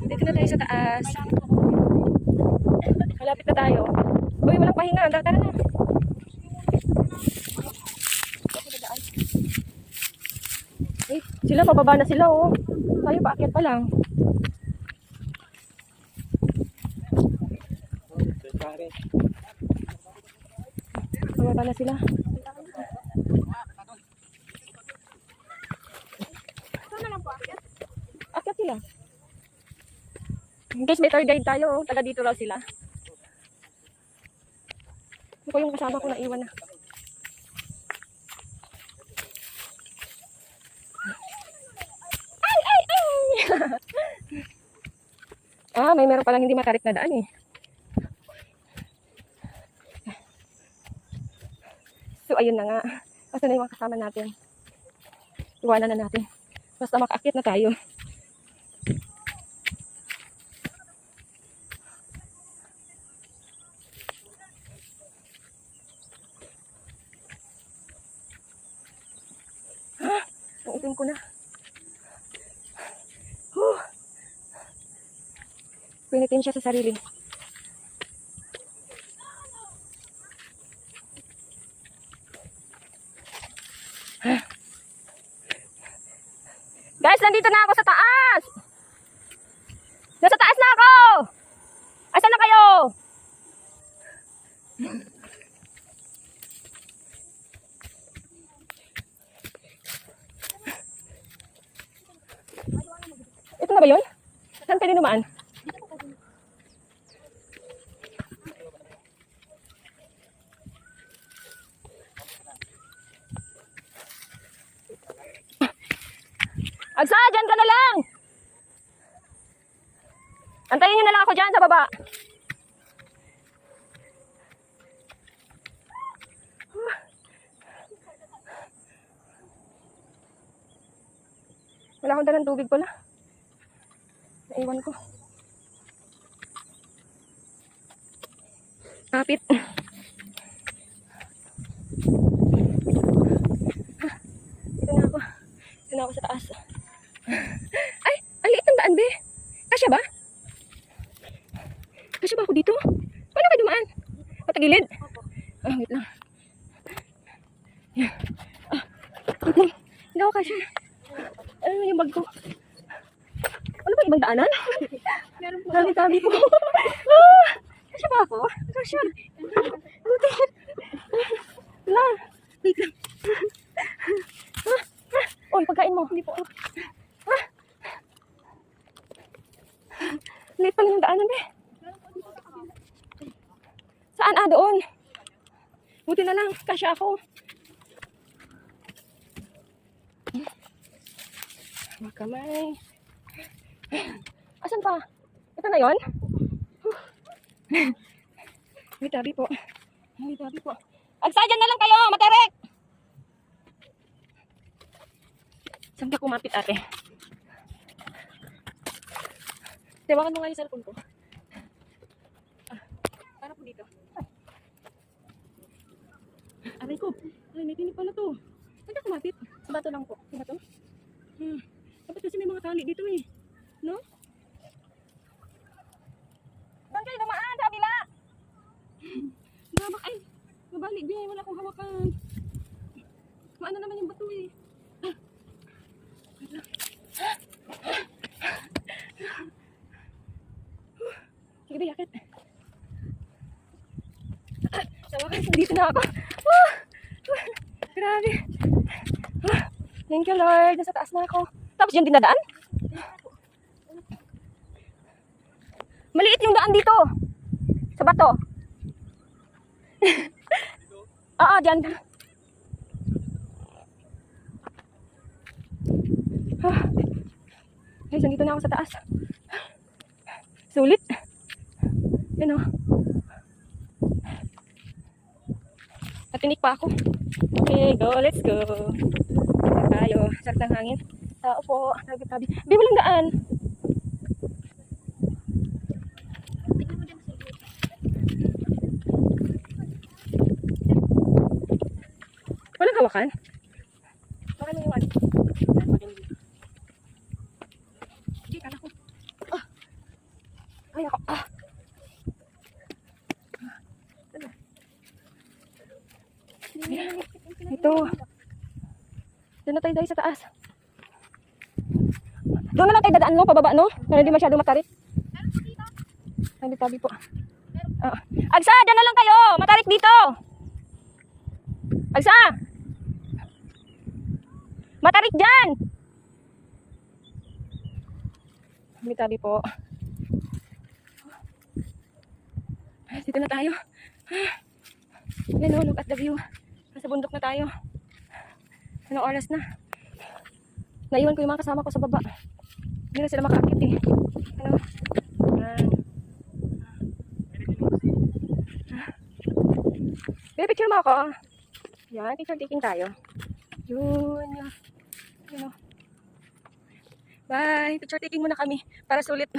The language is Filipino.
Dito na tayo sa taas. Malapit na tayo. Uy, walang pahinga. Tara na. Eh, sila, pababa na sila, oh. Tayo, paakyat pa lang. Pababa na sila. Akyat sila. Guys, may tour guide tayo, oh. Taga dito raw sila. Ito ko yung kasama ko na iwan na. Ah, may meron palang hindi matarik na daan eh. So, ayun na nga. Basta na yung mga kasama natin. Iwanan na natin. Basta makaakit na tayo. Ah, ang itim ko na. Pinitin siya sa sarili. Guys, nandito na ako sa taas! Nasa taas na ako! Asan na kayo? Ito na ba yun? Saan pwede dumaan? Agsa, dyan ka na lang! Antayin nyo na lang ako dyan sa baba. Wala akong dalang tubig pala. Naiwan ko. Kapit. Dito na ako. Dito na ako sa taas. Ay, ang liit ng daan, be. Kasya ba? Kasya ba ako dito? Paano kayo dumaan? Patagilid? Ah, wait lang. Ah, wait lang. Hindi ako kasya. Ano yung bag ko? Ano ba ibang daanan? Dami-dami po. Ah, kasya ba ako? Kasya. Buti. Wala. Wait lang. Oy, pagkain mo. Hindi po. Liit pa lang yung daanan, eh. Saan? Ah, doon. Buti na lang. Kasya ako. Makamay. Asan pa? Ito na yun? May tabi po. May tabi po. Agsadyan na lang kayo, matarek! Saan ka kumapit, ate? Tawakan mo nga yung cellphone ko. Ah, para po dito. Aray ko. Ay, may tinig pala to. Saan ka kumapit? Sa bato lang po. Sa bato? Dapat kasi may mga tali dito eh. No? Saan kayo dumaan? Sa kabila! Gabak ay. Mabalik din. Wala akong hawakan. Maano naman yung bato eh. Sige ba, yakit. Sawakan, dito na ako. Grabe. Thank you, Lord. Nasa taas na ako. Tapos dyan din na daan? Maliit yung daan dito. Sa bato. Oo, dyan. Guys, nandito na ako sa taas. Sulit. Yan o. Natinik pa ako. Okay, go. Let's go. Tayo. Sarap ng hangin. Tao po. Tabi-tabi. Di walang daan. Walang hawakan. Baka may iwan. Hindi, kala ko. Ay, ako. Ito. Doon na tayo dahil sa taas. Doon na lang tayo dadaan mo, pababa, no? Na hindi masyado matarik. Tabi-tabi po. Agsa, dyan na lang kayo. Matarik dito. Agsa. Matarik dyan. Tabi-tabi po. Dito na tayo. Yan o, look at the view. Nasa bundok na tayo. Anong oras na? Naiwan ko yung mga kasama ko sa baba. Hindi na sila makaakit eh. Ano? Yan. Picture mo ako. Yan, picture taking tayo. Yun. Yan o. Bye. Picture taking muna kami para sulit.